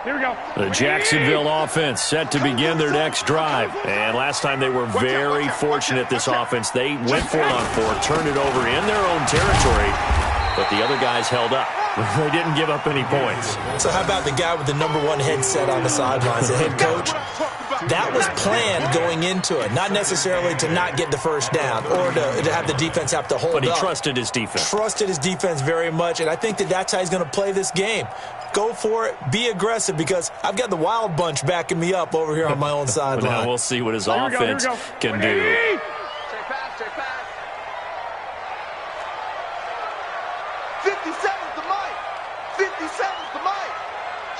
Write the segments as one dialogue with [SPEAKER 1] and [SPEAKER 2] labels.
[SPEAKER 1] Here we go.
[SPEAKER 2] The Jacksonville offense set to begin their next drive. And last time they were very fortunate, this offense. They went for it on 4, turned it over in their own territory, but the other guys held up. They didn't give up any points.
[SPEAKER 3] So how about the guy with the #1 headset on the sidelines, the head coach? That was planned going into it, not necessarily to not get the first down or to have the defense have to hold up.
[SPEAKER 2] But he trusted his defense.
[SPEAKER 3] Trusted his defense very much, and I think that's how he's going to play this game. Go for it. Be aggressive, because I've got the wild bunch backing me up over here on my own sideline.
[SPEAKER 2] Now we'll see what his offense can do.
[SPEAKER 1] Stay fast, stay fast. 57's the mic. 57's the mic.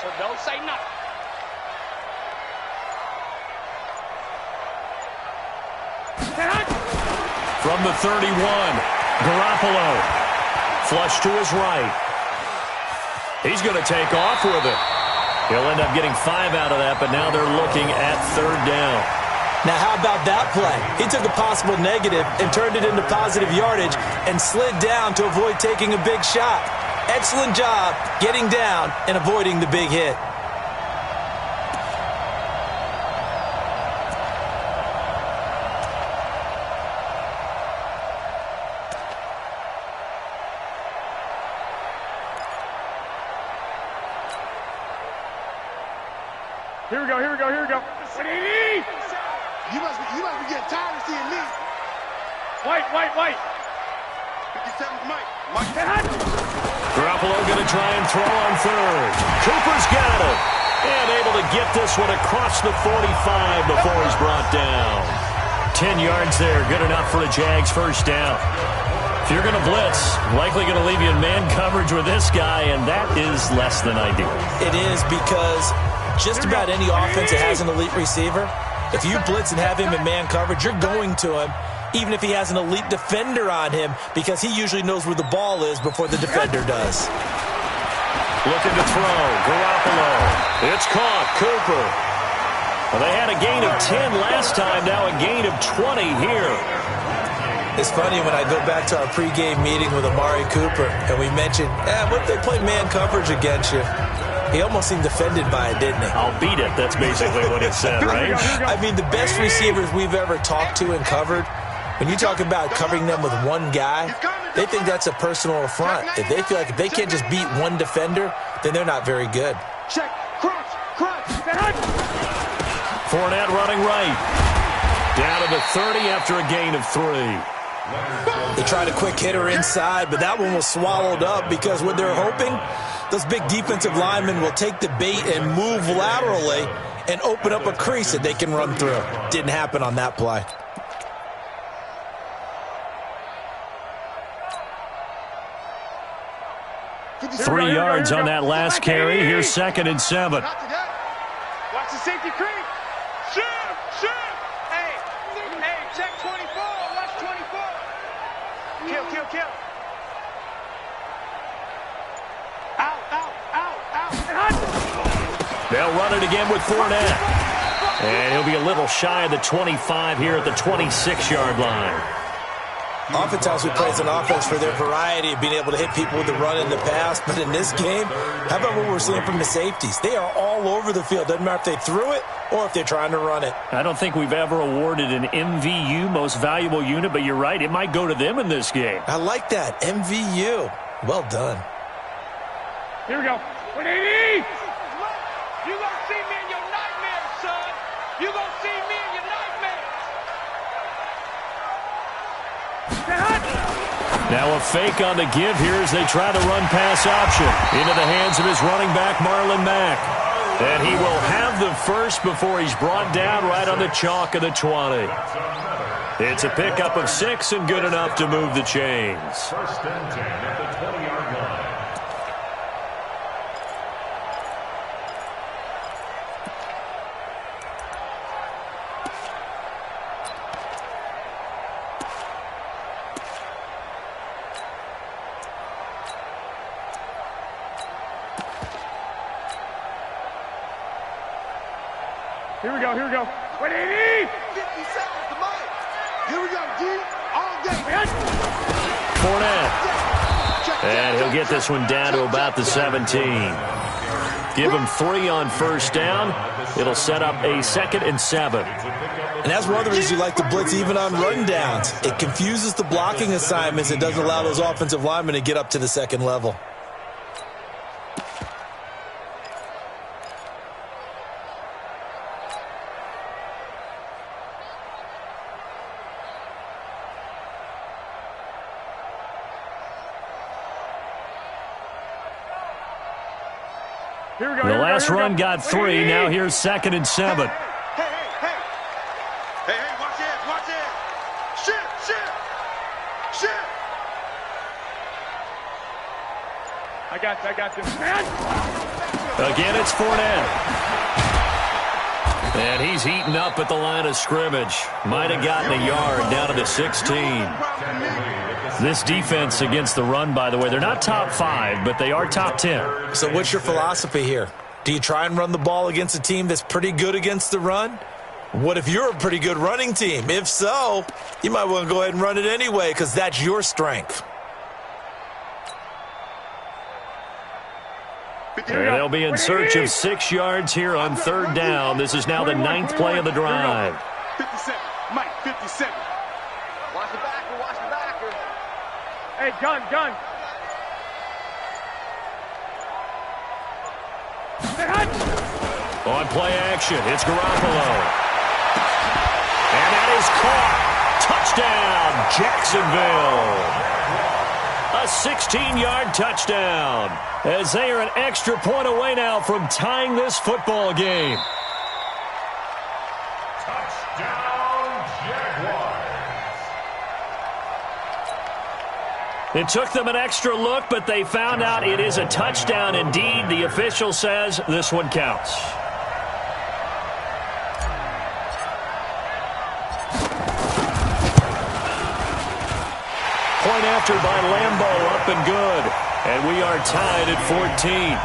[SPEAKER 1] So don't say nothing.
[SPEAKER 2] From the 31, Garoppolo. Flush to his right. He's going to take off with it. He'll end up getting 5 out of that, but now they're looking at 3rd down.
[SPEAKER 3] Now, how about that play? He took a possible negative and turned it into positive yardage and slid down to avoid taking a big shot. Excellent job getting down and avoiding the big hit.
[SPEAKER 1] Here we go, here we go, here we go. You must be getting tired of seeing me. White. 57's Mike.
[SPEAKER 2] Garoppolo going to try and throw on 3rd. Cooper's got it. And able to get this one across the 45 before he's brought down. 10 yards there, good enough for a Jags first down. If you're going to blitz, likely going to leave you in man coverage with this guy, and that is less than ideal.
[SPEAKER 3] It is, because just about any offense that has an elite receiver, if you blitz and have him in man coverage, you're going to him, even if he has an elite defender on him, because he usually knows where the ball is before the defender does.
[SPEAKER 2] Looking to throw, Garoppolo. It's caught, Cooper. Well, they had a gain of 10 last time, now a gain of 20 here.
[SPEAKER 3] It's funny when I go back to our pregame meeting with Amari Cooper, and we mentioned, what if they play man coverage against you? He almost seemed offended by it, didn't he?
[SPEAKER 2] I'll beat it. That's basically what he said, right?
[SPEAKER 3] I mean, the best receivers we've ever talked to and covered, when you talk about covering them with one guy, they think that's a personal affront. If they feel like if they can't just beat one defender, then they're not very good.
[SPEAKER 1] Check, crunch.
[SPEAKER 2] Fournette running right. Down to the 30 after a gain of 3.
[SPEAKER 3] They tried a quick hitter inside, but that one was swallowed up, because what they're hoping, those big defensive linemen will take the bait and move laterally and open up a crease that they can run through. Didn't happen on that play.
[SPEAKER 2] Three yards on that last carry. Here's 2nd and 7.
[SPEAKER 1] Watch the safety creep. Shoot. Hey, check 24. Watch 24. Kill. Out.
[SPEAKER 2] They'll run it again with Fournette. And he'll be a little shy of the 25 here at the 26-yard line.
[SPEAKER 3] Oftentimes we praise an offense for their variety of being able to hit people with the run in the pass, but in this game, how about what we're seeing from the safeties? They are all over the field. Doesn't matter if they threw it or if they're trying to run it.
[SPEAKER 2] I don't think we've ever awarded an MVU, most valuable unit, but you're right, it might go to them in this game.
[SPEAKER 3] I like that, MVU. Well done.
[SPEAKER 1] Here we go. 180. You gonna see me in your nightmares, son. You gonna see me in your nightmares.
[SPEAKER 2] Now a fake on the give here as they try to run pass option into the hands of his running back, Marlon Mack. And he will have the first before he's brought down right on the chalk of the 20. It's a pickup of 6 and good enough to move the chains.
[SPEAKER 4] First and 10 at the 20-yard line.
[SPEAKER 1] Here we go. 180. 57's the mic. Here we go, D. All day.
[SPEAKER 2] Fournette. And he'll get this one down to about the 17. Give him 3 on first down. It'll set up a 2nd and 7.
[SPEAKER 3] And that's one of the reasons you like to blitz even on run downs. It confuses the blocking assignments. It doesn't allow those offensive linemen to get up to the second level.
[SPEAKER 2] The last run got 3. Now here's 2nd and 7.
[SPEAKER 1] Hey, watch it. Shit. I got this, man.
[SPEAKER 2] Again, it's Fournette. And he's heating up at the line of scrimmage. Might have gotten a yard down to the 16. This defense against the run, by the way, they're not top 5, but they are top 10.
[SPEAKER 3] So what's your philosophy here? Do you try and run the ball against a team that's pretty good against the run? What if you're a pretty good running team? If so, you might want to go ahead and run it anyway because that's your strength.
[SPEAKER 2] And they'll be in search of 6 yards here on 3rd down. This is now the 9th play of the drive.
[SPEAKER 1] 57, Mike, 57. Watch the backer. Hey, gun.
[SPEAKER 2] On play action, it's Garoppolo. And that is caught. Touchdown, Jacksonville. A 16-yard touchdown, as they are an extra point away now from tying this football game.
[SPEAKER 4] Touchdown, Jaguars.
[SPEAKER 2] It took them an extra look, but they found out it is a touchdown indeed. The official says this one counts. Point after by Lambeau, up and good. And we are tied at 14.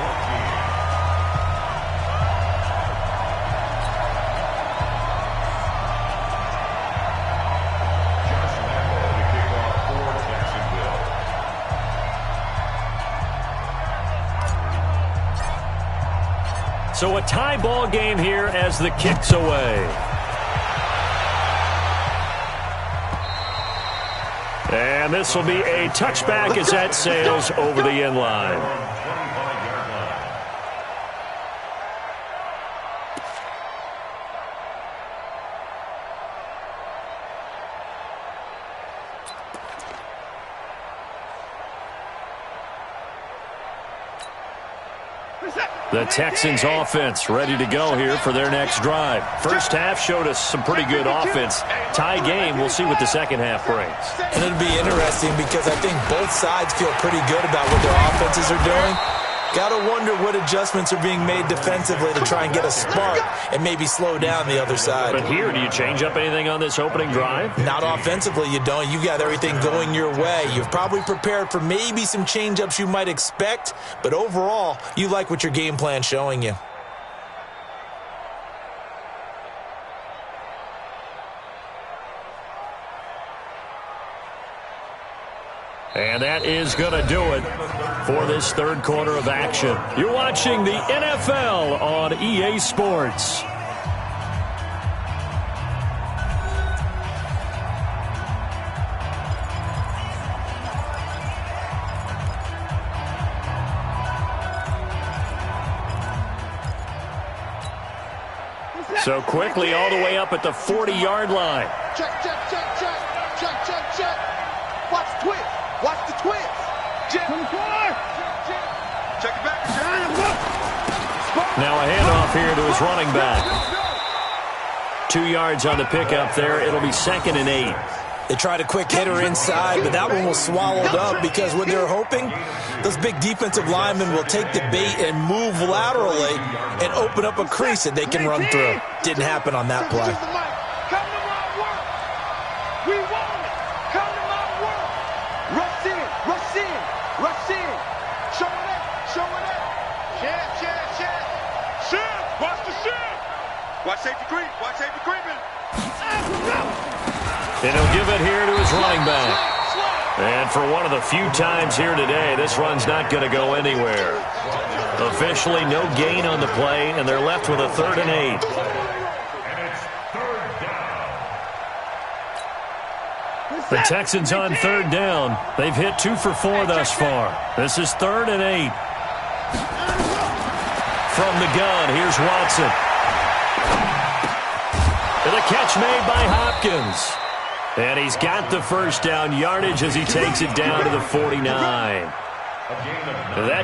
[SPEAKER 2] So a tie ball game here as the kick's away. And this will be a touchback as that sails over the end line. The Texans offense ready to go here for their next drive. First half showed us some pretty good offense. Tie game, we'll see what the second half brings.
[SPEAKER 3] And it'll be interesting because I think both sides feel pretty good about what their offenses are doing. Got to wonder what adjustments are being made defensively to try and get a spark and maybe slow down the other side.
[SPEAKER 2] But here, do you change up anything on this opening drive?
[SPEAKER 3] Not offensively, you don't. You got everything going your way. You've probably prepared for maybe some change-ups you might expect, but overall, you like what your game plan's showing you.
[SPEAKER 2] And that is going to do it for this third quarter of action. You're watching the NFL on EA Sports. So quickly all the way up at the 40-yard line.
[SPEAKER 1] Check. Watch the twist. Watch the twist. Check it back.
[SPEAKER 2] Now a handoff here to his running back. 2 yards on the pickup there. It'll be 2nd and 8.
[SPEAKER 3] They tried a quick hitter inside, but that one was swallowed up because what they're hoping, those big defensive linemen will take the bait and move laterally and open up a crease that they can run through. Didn't happen on that play.
[SPEAKER 1] Come to my work. We want it. Come to my work. Rush in. Show it up. Shift. Watch the shift. Watch safety creeping.
[SPEAKER 2] And he'll give it here to his running back. And for one of the few times here today, this run's not going to go anywhere. Officially, no gain on the play, and they're left with a 3rd and 8.
[SPEAKER 4] And it's 3rd down.
[SPEAKER 2] The Texans on 3rd down. They've hit 2 for 4 thus far. This is 3rd and 8. From the gun, here's Watson. And a catch made by Hopkins. And he's got the first down yardage as he takes it down to the 49. That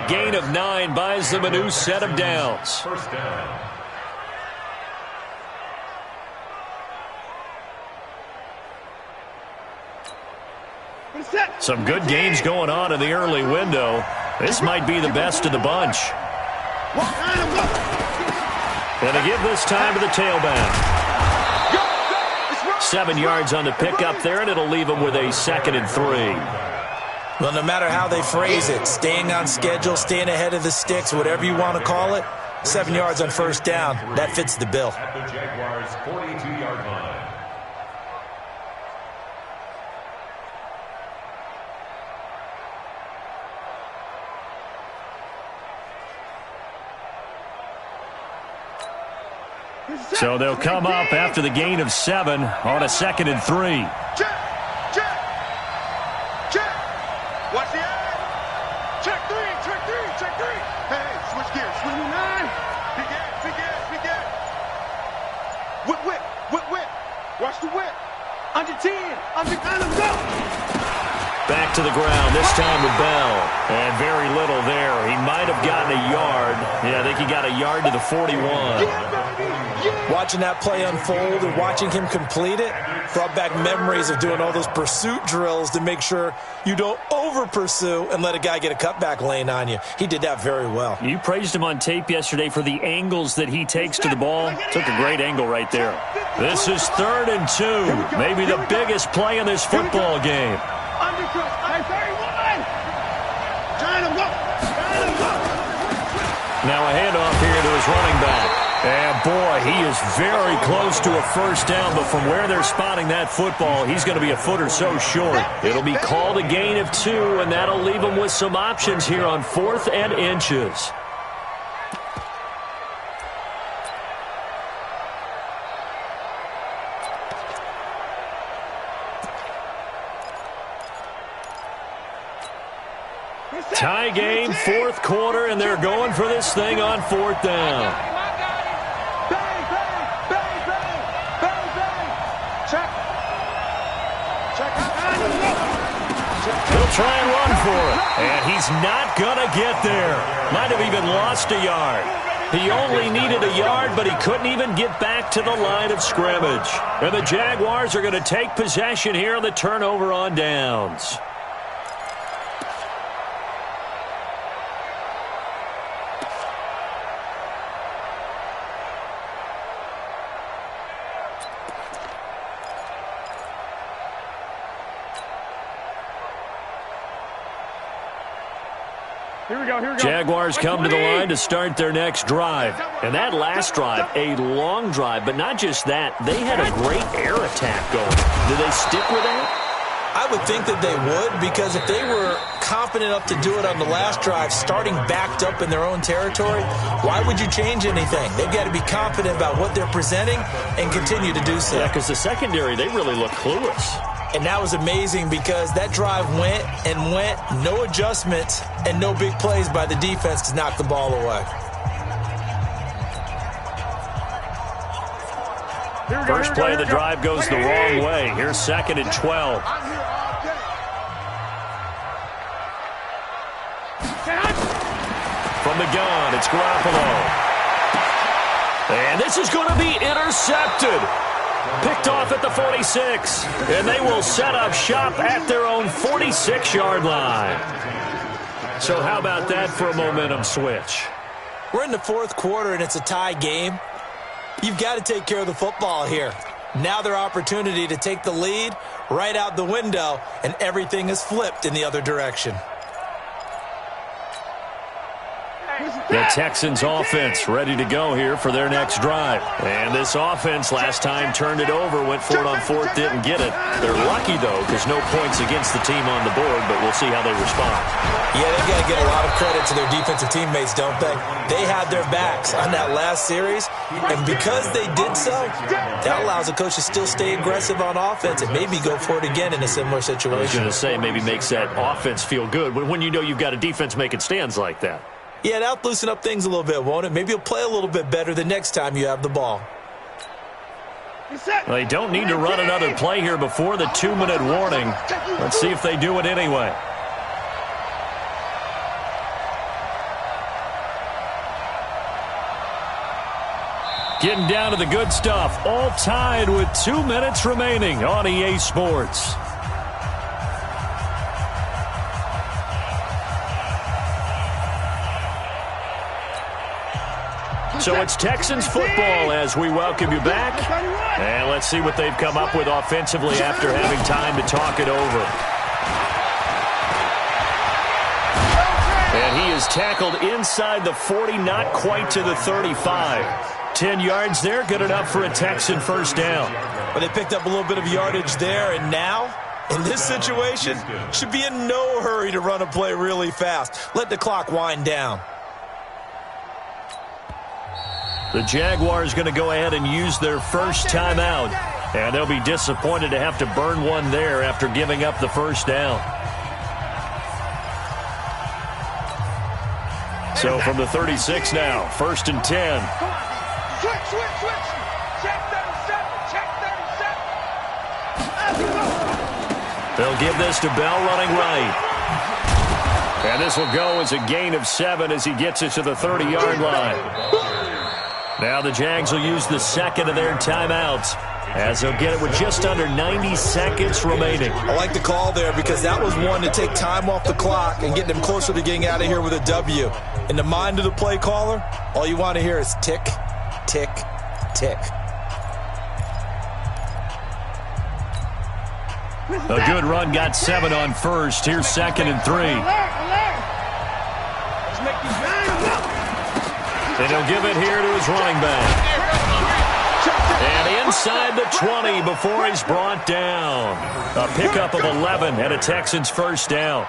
[SPEAKER 2] gain of 9 buys them a new set of downs.
[SPEAKER 4] First down.
[SPEAKER 2] Some good games going on in the early window. This might be the best of the bunch. And a give this time to the tailback. 7 yards on the pickup there, and it'll leave them with a 2nd and 3.
[SPEAKER 3] Well, no matter how they phrase it, staying on schedule, staying ahead of the sticks, whatever you want to call it, 7 yards on first down, that fits the bill.
[SPEAKER 4] At the Jaguars' 42-yard line.
[SPEAKER 2] So they'll come up after the gain of 7 on a 2nd and 3.
[SPEAKER 1] Check. Watch the eye. Check 3. Hey, switch gears. Swing the 9. Big gas. Whip. Watch the whip. Under 10. Go.
[SPEAKER 2] Back to the ground, this time with Bell. And very little there. He might have gotten a yard. Yeah, I think he got a yard to the 41.
[SPEAKER 3] Watching that play unfold and watching him complete it brought back memories of doing all those pursuit drills to make sure you don't over-pursue and let a guy get a cutback lane on you. He did that very well.
[SPEAKER 2] You praised him on tape yesterday for the angles that he takes to the ball. Took a great angle right there. This is 3rd and 2. Maybe the biggest play in this football game. Now a handoff here to his running back. And boy, he is very close to a first down, but from where they're spotting that football, he's going to be a foot or so short. It'll be called a gain of 2, and that'll leave him with some options here on 4th and inches. Tie game, 4th quarter, and they're going for this thing on 4th down. He'll try and run for it, and he's not going to get there. Might have even lost a yard. He only needed a yard, but he couldn't even get back to the line of scrimmage. And the Jaguars are going to take possession here on the turnover on downs.
[SPEAKER 1] Here we go.
[SPEAKER 2] Jaguars come to the line to start their next drive. And that last drive, a long drive, but not just that. They had a great air attack going. Do they stick with that?
[SPEAKER 3] I would think that they would, because if they were confident enough to do it on the last drive, starting backed up in their own territory, why would you change anything? They've got to be confident about what they're presenting and continue to do so.
[SPEAKER 2] Yeah, because the secondary, they really look clueless.
[SPEAKER 3] And that was amazing because that drive went, no adjustments, and no big plays by the defense to knock the ball away.
[SPEAKER 2] First play of the drive goes the wrong way. Here's 2nd and 12. From the gun, it's Garoppolo. And this is going to be intercepted. Picked off at the 46. And they will set up shop at their own 46-yard line. So how about that for a momentum switch?
[SPEAKER 3] We're in the 4th quarter, and it's a tie game. You've got to take care of the football here. Now their opportunity to take the lead right out the window, and everything is flipped in the other direction.
[SPEAKER 2] The Texans offense ready to go here for their next drive. And this offense last time turned it over, went for it on fourth, didn't get it. They're lucky, though, because no points against the team on the board, but we'll see how they respond.
[SPEAKER 3] Yeah, they've got to get a lot of credit to their defensive teammates, don't they? They had their backs on that last series, and because they did so, that allows the coach to still stay aggressive on offense and maybe go for it again in a similar situation.
[SPEAKER 2] I was going to say maybe makes that offense feel good when you know you've got a defense making stands like that.
[SPEAKER 3] Yeah, that'll loosen up things a little bit, won't it? Maybe you'll play a little bit better the next time you have the ball.
[SPEAKER 2] Well, they don't need to run another play here before the 2-minute warning. Let's see if they do it anyway. Getting down to the good stuff. All tied with 2 minutes remaining on EA Sports. So it's Texans football as we welcome you back. And let's see what they've come up with offensively after having time to talk it over. And he is tackled inside the 40, not quite to the 35. 10 yards there, good enough for a Texan first down.
[SPEAKER 3] But they picked up a little bit of yardage there, and now, in this situation, should be in no hurry to run a play really fast. Let the clock wind down.
[SPEAKER 2] The Jaguars going to go ahead and use their first timeout. And they'll be disappointed to have to burn one there after giving up the first down. So from the 36 now, 1st and 10.
[SPEAKER 1] Switch. Check 37. Check 37.
[SPEAKER 2] They'll give this to Bell running right. And this will go as a gain of 7 as he gets it to the 30-yard line. Now the Jags will use the second of their timeouts as they'll get it with just under 90 seconds remaining.
[SPEAKER 3] I like the call there because that was one to take time off the clock and get them closer to getting out of here with a W. In the mind of the play caller, all you want to hear is tick, tick, tick.
[SPEAKER 2] A good run got 7 on first. Here's 2nd and 3. And he'll give it here to his running back. And inside the 20 before he's brought down. A pickup of 11 and a Texans first down.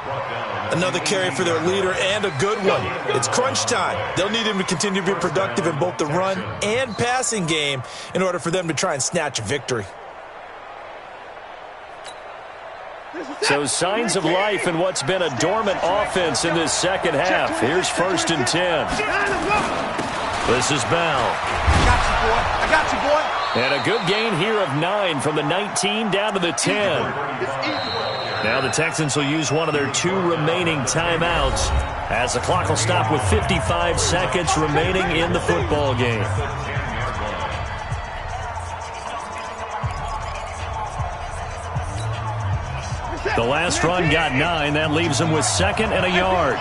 [SPEAKER 3] Another carry for their leader and a good one. It's crunch time. They'll need him to continue to be productive in both the run and passing game in order for them to try and snatch a victory.
[SPEAKER 2] So signs of life in what's been a dormant offense in this second half. Here's 1st and 10. This is Bell.
[SPEAKER 1] I got you, boy.
[SPEAKER 2] And a good gain here of 9 from the 19 down to the 10. Now the Texans will use one of their 2 remaining timeouts as the clock will stop with 55 seconds remaining in the football game. The last run got 9. That leaves them with 2nd and a yard.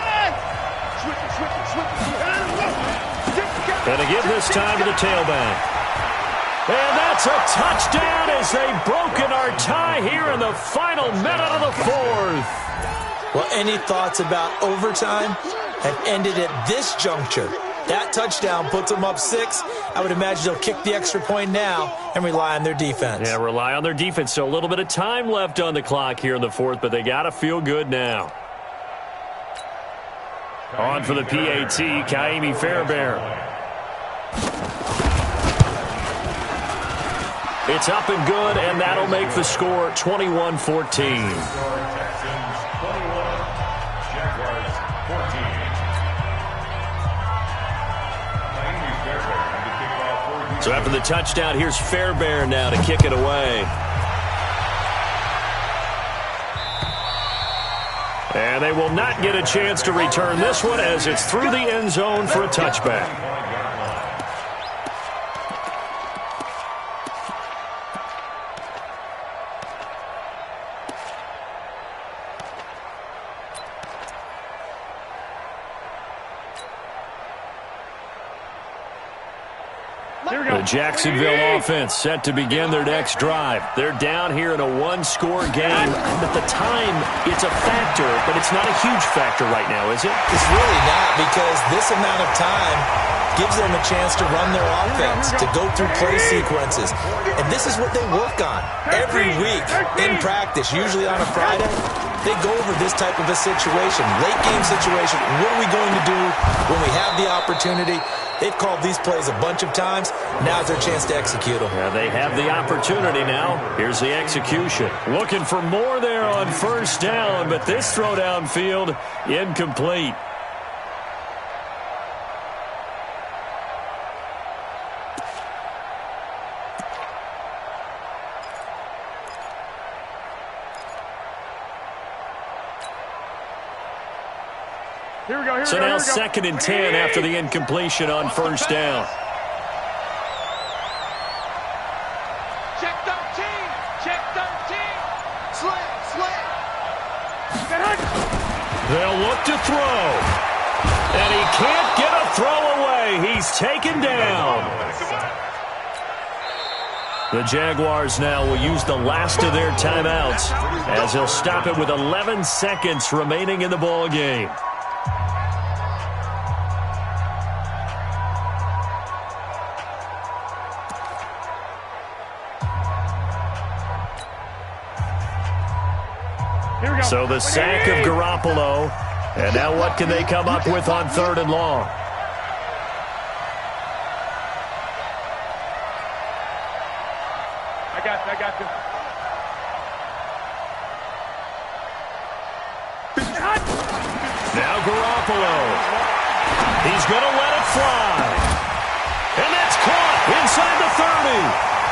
[SPEAKER 2] And to give this time to the tailback. And that's a touchdown as they've broken our tie here in the final minute of the 4th.
[SPEAKER 3] Well, any thoughts about overtime have ended at this juncture. That touchdown puts them up 6. I would imagine they'll kick the extra point now and rely on their defense.
[SPEAKER 2] Yeah, rely on their defense. So a little bit of time left on the clock here in the 4th, but they got to feel good now. On for the PAT, Kaimi Fairbairn. It's up and good, and that'll make the score 21-14. So after the touchdown, here's Fairbairn now to kick it away. And they will not get a chance to return this one as it's through the end zone for a touchback. The Jacksonville offense set to begin their next drive. They're down here in a one-score game. At the time, it's a factor, but it's not a huge factor right now, is it?
[SPEAKER 3] It's really not, because this amount of time gives them a chance to run their offense, to go through play sequences. And this is what they work on every week in practice, usually on a Friday. They go over this type of a situation, late game situation. What are we going to do when we have the opportunity? They've called these plays a bunch of times. Now's their chance to execute them.
[SPEAKER 2] Yeah, they have the opportunity now. Here's the execution. Looking for more there on first down, but this throw downfield, incomplete. So now 2nd and 10 after the incompletion on first down.
[SPEAKER 1] Check 13. Check 13. Slant.
[SPEAKER 2] They'll look to throw. And he can't get a throw away. He's taken down. The Jaguars now will use the last of their timeouts as they'll stop it with 11 seconds remaining in the ball game. So the sack of Garoppolo. And now what can they come up with on 3rd and long?
[SPEAKER 1] I got you.
[SPEAKER 2] Now Garoppolo. He's going to let it fly. And that's caught inside the 30.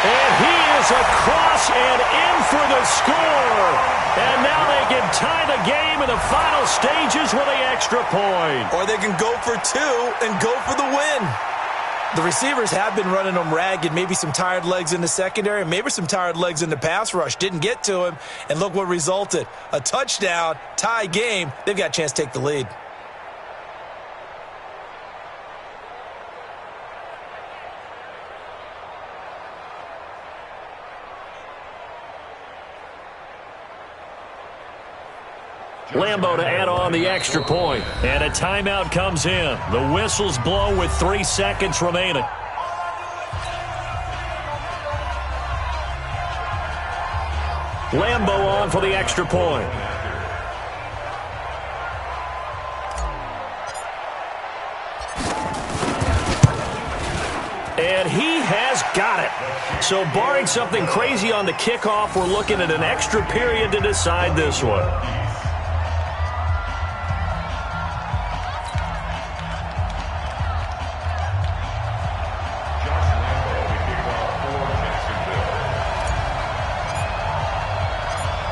[SPEAKER 2] And he is across and in for the score. And now they can tie the game in the final stages with an extra point.
[SPEAKER 3] Or they can go for 2 and go for the win. The receivers have been running them ragged. Maybe some tired legs in the secondary, maybe some tired legs in the pass rush. Didn't get to him, and look what resulted. A touchdown, tie game. They've got a chance to take the lead.
[SPEAKER 2] Lambeau to add on the extra point. And a timeout comes in. The whistles blow with 3 seconds remaining. Lambeau on for the extra point. And he has got it. So barring something crazy on the kickoff, we're looking at an extra period to decide this one.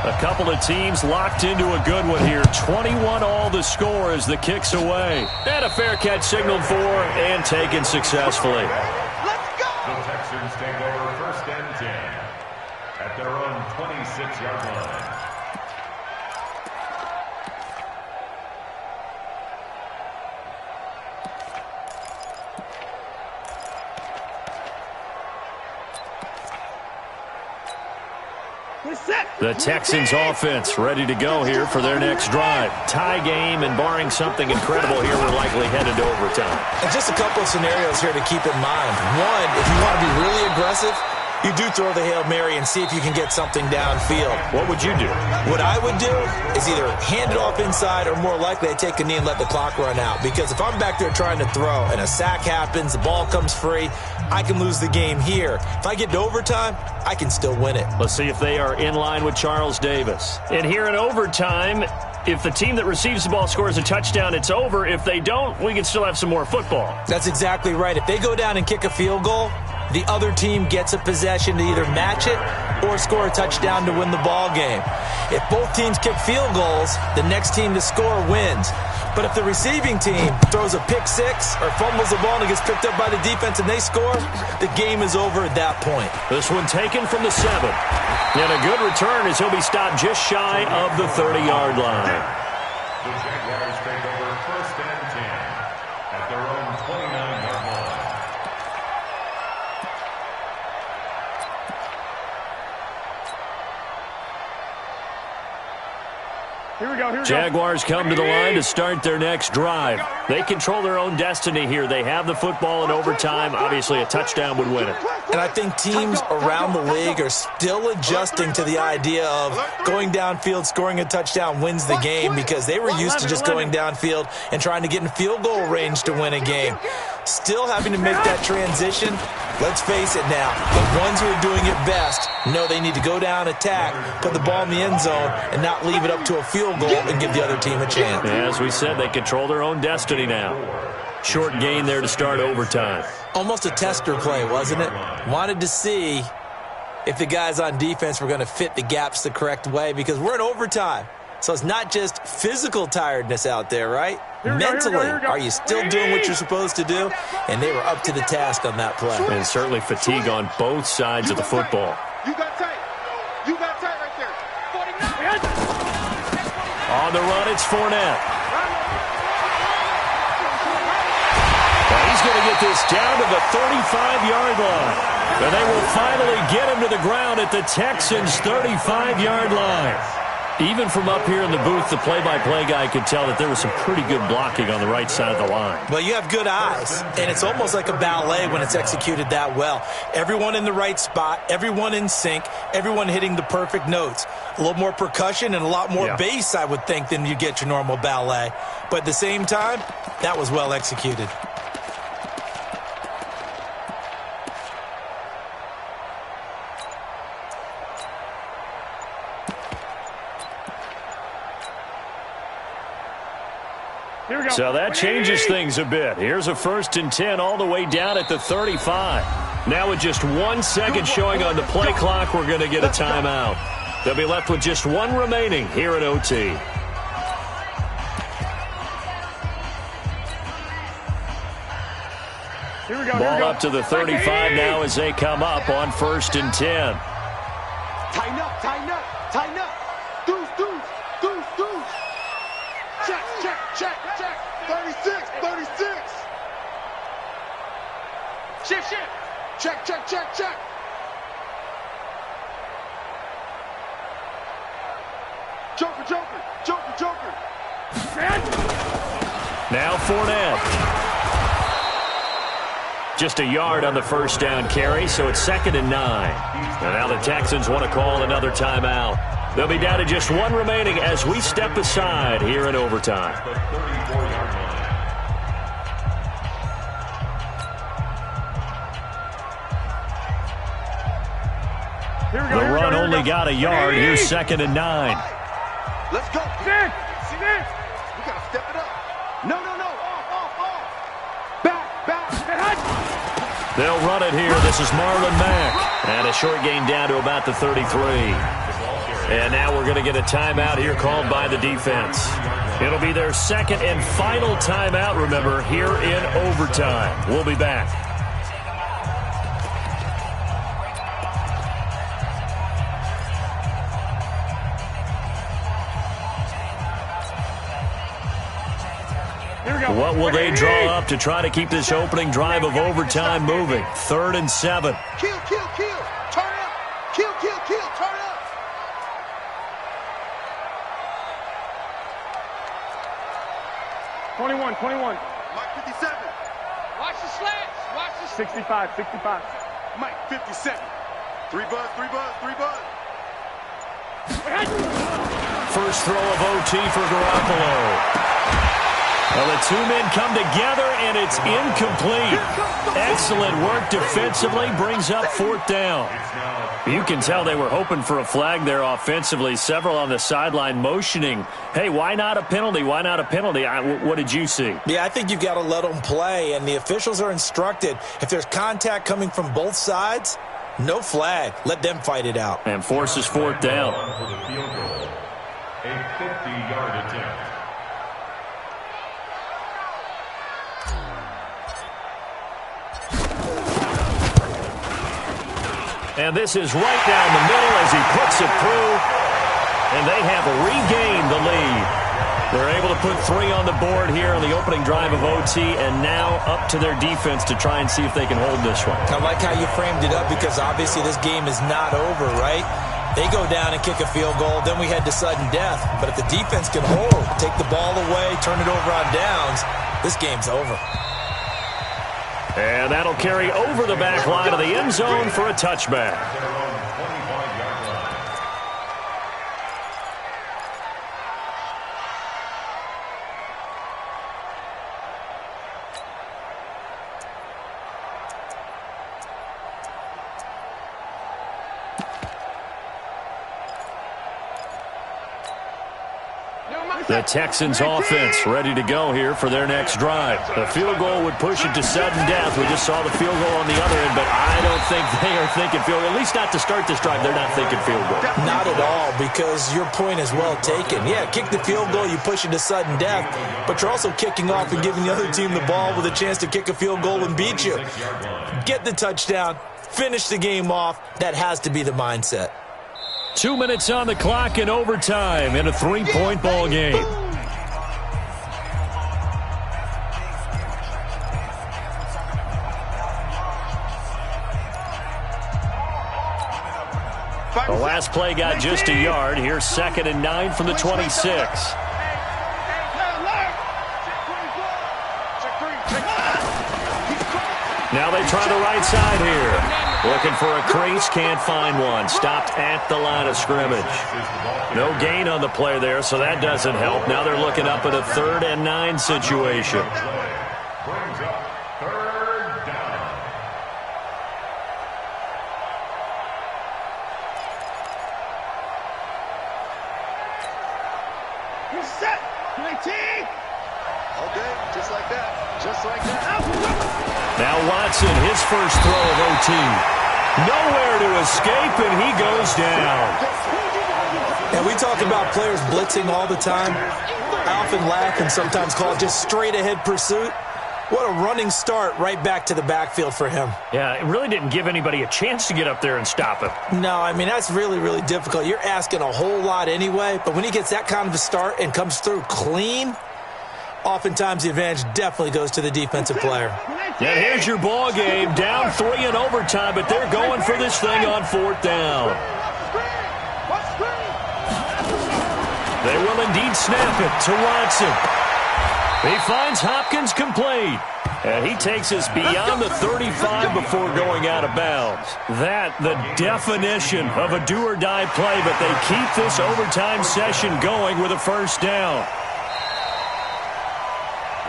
[SPEAKER 2] A couple of teams locked into a good one here. 21 all the score as the kick's away. And a fair catch signaled for and taken successfully.
[SPEAKER 1] Let's go!
[SPEAKER 4] The Texans take over 1st and 10 at their own 26-yard line.
[SPEAKER 2] The Texans offense ready to go here for their next drive. Tie game, and barring something incredible here, we're likely headed to overtime.
[SPEAKER 3] And just a couple of scenarios here to keep in mind. One, if you want to be really aggressive, you do throw the Hail Mary and see if you can get something downfield.
[SPEAKER 2] What would you do?
[SPEAKER 3] What I would do is either hand it off inside or more likely I take a knee and let the clock run out. Because if I'm back there trying to throw and a sack happens, the ball comes free, I can lose the game here. If I get to overtime, I can still win it.
[SPEAKER 2] Let's see if they are in line with Charles Davis. And here in overtime, if the team that receives the ball scores a touchdown, it's over. If they don't, we can still have some more football.
[SPEAKER 3] That's exactly right. If they go down and kick a field goal, the other team gets a possession to either match it or score a touchdown to win the ball game. If both teams kick field goals, the next team to score wins. But if the receiving team throws a pick six or fumbles the ball and it gets picked up by the defense and they score, the game is over at that point.
[SPEAKER 2] This one taken from the 7. And a good return as he'll be stopped just shy of the 30-yard line.
[SPEAKER 4] The Jaguars take over 1st and 10 at their own 29-yard line.
[SPEAKER 2] Jaguars come to the line to start their next drive. They control their own destiny here. They have the football in overtime. Obviously, a touchdown would win it.
[SPEAKER 3] And I think teams around the league are still adjusting to the idea of going downfield, scoring a touchdown wins the game, because they were used to just going downfield and trying to get in field goal range to win a game. Still having to make that transition. Let's face it now, the ones who are doing it best know they need to go down, attack, put the ball in the end zone, and not leave it up to a field goal and give the other team a chance.
[SPEAKER 2] As we said, they control their own destiny now. Short gain there to start overtime.
[SPEAKER 3] Almost a tester play, wasn't it? Wanted to see if the guys on defense were going to fit the gaps the correct way, because we're in overtime. So it's not just physical tiredness out there, right? Mentally, are you still doing what you're supposed to do? And they were up to the task on that play.
[SPEAKER 2] And certainly fatigue on both sides of the football.
[SPEAKER 1] You got tight. You got tight right there. 49.
[SPEAKER 2] On the run, it's Fournette. Well, he's going to get this down to the 35-yard line. And they will finally get him to the ground at the Texans' 35-yard line. Even from up here in the booth, the play-by-play guy could tell that there was some pretty good blocking on the right side of the line.
[SPEAKER 3] Well, you have good eyes, and it's almost like a ballet when it's executed that well. Everyone in the right spot, everyone in sync, everyone hitting the perfect notes. A little more percussion and a lot more bass, I would think, than you get your normal ballet. But at the same time, that was well executed.
[SPEAKER 2] So that changes things a bit. Here's a 1st and 10 all the way down at the 35. Now with just 1 second showing on the play clock, we're going to get a timeout. They'll be left with just 1 remaining here at OT. Ball up to the 35 now as they come up on 1st and 10.
[SPEAKER 1] Tighten up, tighten up, tighten up. Deuce, deuce, deuce, deuce. Check, check, check, check. 36, 36. Shift, shift. Check, check, check, check. Joker, joker, joker, joker.
[SPEAKER 2] Now Fournette. Just a yard on the 1st down carry, so it's 2nd and 9. And now the Texans want to call another timeout. They'll be down to just 1 remaining as we step aside here in overtime. The run only got a yard. Here's 2nd and 9.
[SPEAKER 1] Let's go. Sit. See this? We got to step it up. No, no, no. Off. Back, back.
[SPEAKER 2] They'll run it here. This is Marlon Mack. And a short gain down to about the 33. And now we're going to get a timeout here called by the defense. It'll be their 2nd and final timeout, remember, here in overtime. We'll be back. What will they draw up to try to keep this opening drive of overtime moving? 3rd and 7.
[SPEAKER 1] Kill, kill, kill. Turn up. Kill, kill, kill. Turn up.
[SPEAKER 5] Twenty-one.
[SPEAKER 1] Mike 57.
[SPEAKER 5] Watch the slants. Watch the 65.
[SPEAKER 1] Mike 57. 3 buzz.
[SPEAKER 2] First throw of OT for Garoppolo. Well, the 2 men come together, and it's incomplete. Excellent work defensively, brings up 4th down. You can tell they were hoping for a flag there offensively. Several on the sideline motioning, hey, why not a penalty? Why not a penalty? What did you see?
[SPEAKER 3] Yeah, I think you've got to let them play, and the officials are instructed. If there's contact coming from both sides, no flag. Let them fight it out.
[SPEAKER 2] And forces 4th down.
[SPEAKER 4] For the field goal, a 50-yard attempt.
[SPEAKER 2] And this is right down the middle as he puts it through. And they have regained the lead. They're able to put 3 on the board here on the opening drive of OT, and now up to their defense to try and see if they can hold this one.
[SPEAKER 3] I like how you framed it up, because obviously this game is not over, right? They go down and kick a field goal, then we head to sudden death. But if the defense can hold, take the ball away, turn it over on downs, this game's over.
[SPEAKER 2] And that'll carry over the back line of the end zone for a touchback. The Texans offense ready to go here for their next drive. The field goal would push it to sudden death. We just saw the field goal on the other end, but I don't think they are thinking field goal. At least not to start this drive. They're not thinking field goal.
[SPEAKER 3] Not at all, because your point is well taken. Yeah, kick the field goal, you push it to sudden death, but you're also kicking off and giving the other team the ball with a chance to kick a field goal and beat you. Get the touchdown, finish the game off. That has to be the mindset.
[SPEAKER 2] 2 minutes on the clock in overtime in a 3-point ball game. The last play got just a yard. Here's 2nd and 9 from the 26. Now they try the right side here. Looking for a crease, can't find one. Stopped at the line of scrimmage. No gain on the play there, so that doesn't help. Now they're looking up at a 3rd and 9 situation.
[SPEAKER 4] Brings up 3rd down.
[SPEAKER 1] He's set. 19. Okay, just like that. Just like that.
[SPEAKER 2] Now Watson, his first throw of OT. Nowhere to escape, and he goes down.
[SPEAKER 3] And we talk about players blitzing all the time. I often laugh and sometimes call it just straight-ahead pursuit. What a running start right back to the backfield for him.
[SPEAKER 2] Yeah, it really didn't give anybody a chance to get up there and stop him.
[SPEAKER 3] No, I mean, that's really, really difficult. You're asking a whole lot anyway, but when he gets that kind of a start and comes through clean, oftentimes the advantage definitely goes to the defensive player.
[SPEAKER 2] And here's your ball game, down 3 in overtime, but they're going for this thing on 4th down. They will indeed snap it to Watson. He finds Hopkins complete. And he takes us beyond the 35 before going out of bounds. That, the definition of a do-or-die play, but they keep this overtime session going with a 1st down.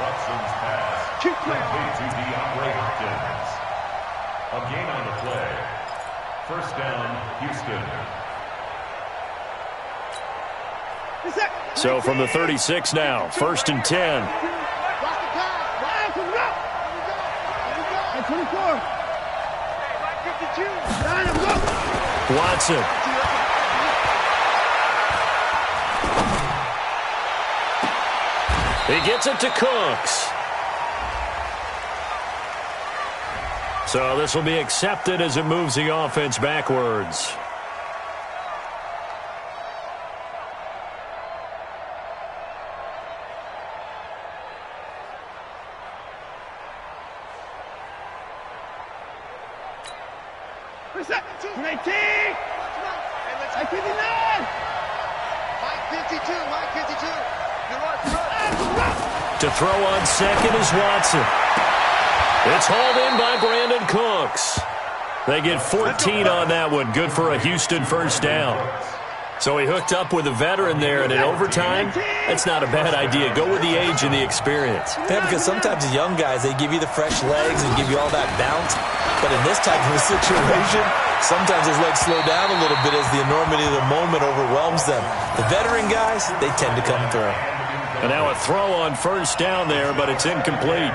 [SPEAKER 4] Watson's pass complete to DeAndre Hopkins. A gain on the play. 1st down, Houston.
[SPEAKER 2] So from the 36 now, 1st and 10. Watson. He gets it to Cooks. So this will be accepted as it moves the offense backwards. To throw on 2nd is Watson. It's hauled in by Brandon Cooks. They get 14 on that one. Good for a Houston 1st down. So he hooked up with a veteran there, and in overtime, that's not a bad idea. Go with the age and the experience.
[SPEAKER 3] Yeah, because sometimes the young guys, they give you the fresh legs and give you all that bounce. But in this type of a situation, sometimes his legs slow down a little bit as the enormity of the moment overwhelms them. The veteran guys, they tend to come through.
[SPEAKER 2] And now a throw on 1st down there, but it's incomplete.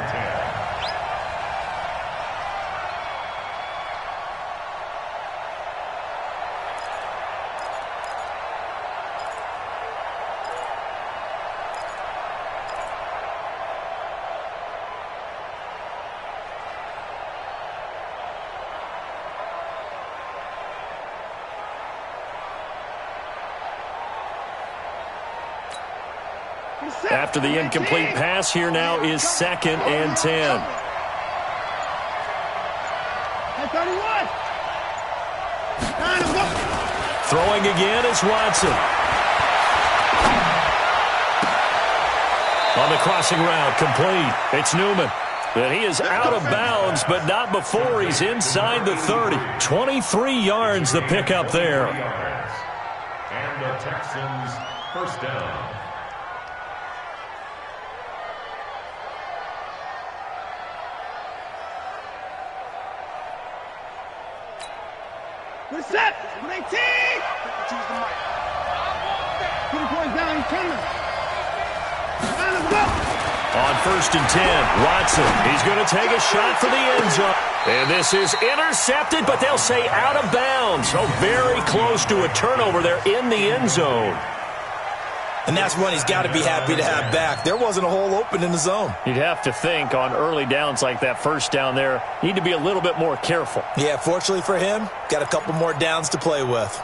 [SPEAKER 2] After the incomplete pass, here now is 2nd and 10. Throwing again is Watson. On the crossing route, complete. It's Newman. And he is out of bounds, but not before he's inside the 30. 23 yards the pickup there.
[SPEAKER 4] And the Texans first down.
[SPEAKER 5] Good set. 19. Choose the mic. 20 points down. He's coming. Let's go.
[SPEAKER 2] On 1st and 10, Watson. He's going to take a shot for the end zone. And this is intercepted, but they'll say out of bounds. So very close to a turnover there in the end zone.
[SPEAKER 3] And that's one he's got to be happy to have back. There wasn't a hole open in the zone.
[SPEAKER 2] You'd have to think on early downs like that first down there, need to be a little bit more careful.
[SPEAKER 3] Yeah, fortunately for him, got a couple more downs to play with.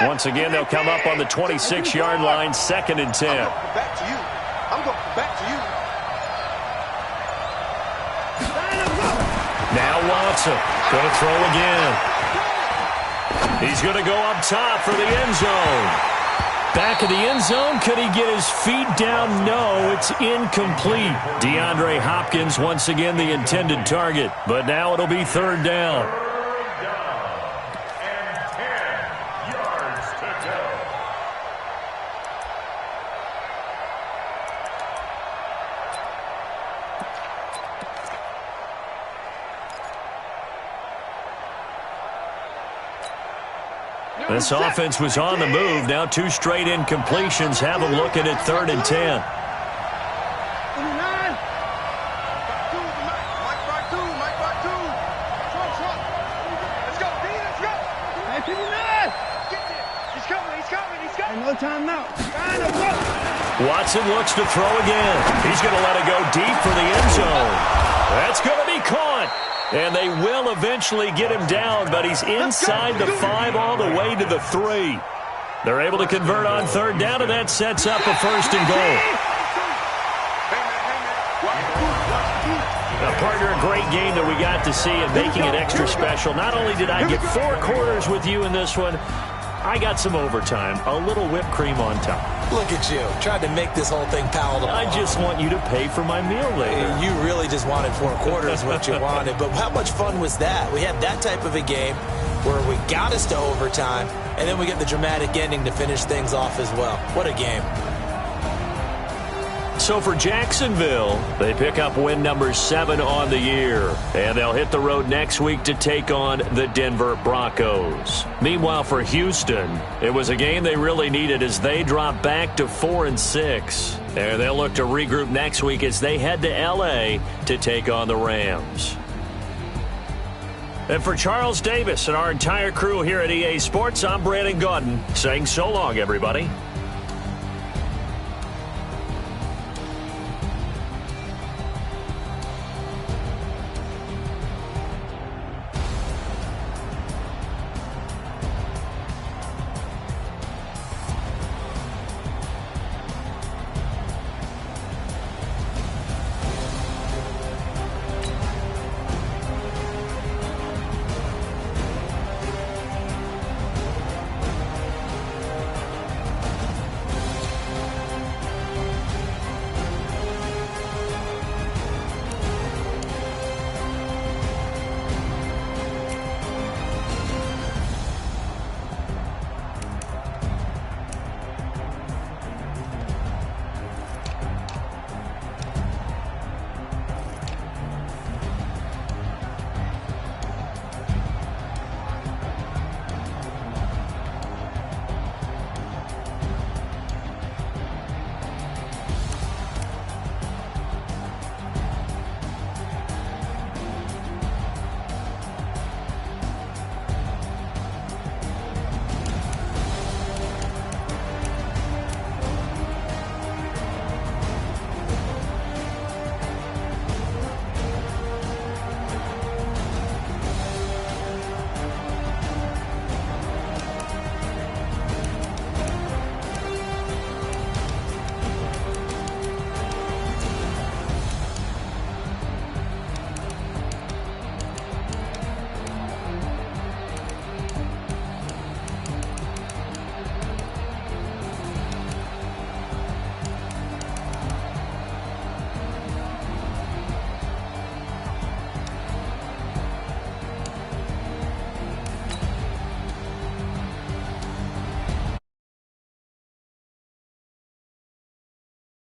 [SPEAKER 2] Once again, they'll come up on the 26-yard line, 2nd and 10.
[SPEAKER 1] Back to you. I'm going back to you.
[SPEAKER 2] Now Watson going to throw again. He's going to go up top for the end zone. Back of the end zone. Could he get his feet down? No, it's incomplete. DeAndre Hopkins once again the intended target. But now it'll be 3rd down. This offense was on the move. Now 2 straight incompletions have them looking at 3rd and 10.
[SPEAKER 5] No timeout.
[SPEAKER 2] Watson looks to throw again. He's going to let it go deep for the end zone. That's going to be caught. And they will eventually get him down, but he's inside the 5 all the way to the 3. They're able to convert on 3rd down, and that sets up a 1st and goal. Now, partner, a great game that we got to see and making it extra special. Not only did I get 4 quarters with you in this one, I got some overtime, a little whipped cream on top.
[SPEAKER 3] Look at you, tried to make this whole thing palatable.
[SPEAKER 2] I just want you to pay for my meal later.
[SPEAKER 3] You really just wanted 4 quarters what you wanted, but how much fun was that? We had that type of a game where we got us to overtime, and then we get the dramatic ending to finish things off as well. What a game.
[SPEAKER 2] So for Jacksonville, they pick up win number 7 on the year. And they'll hit the road next week to take on the Denver Broncos. Meanwhile, for Houston, it was a game they really needed as they drop back to 4-6. And they'll look to regroup next week as they head to L.A. to take on the Rams. And for Charles Davis and our entire crew here at EA Sports, I'm Brandon Gaudin saying so long, everybody.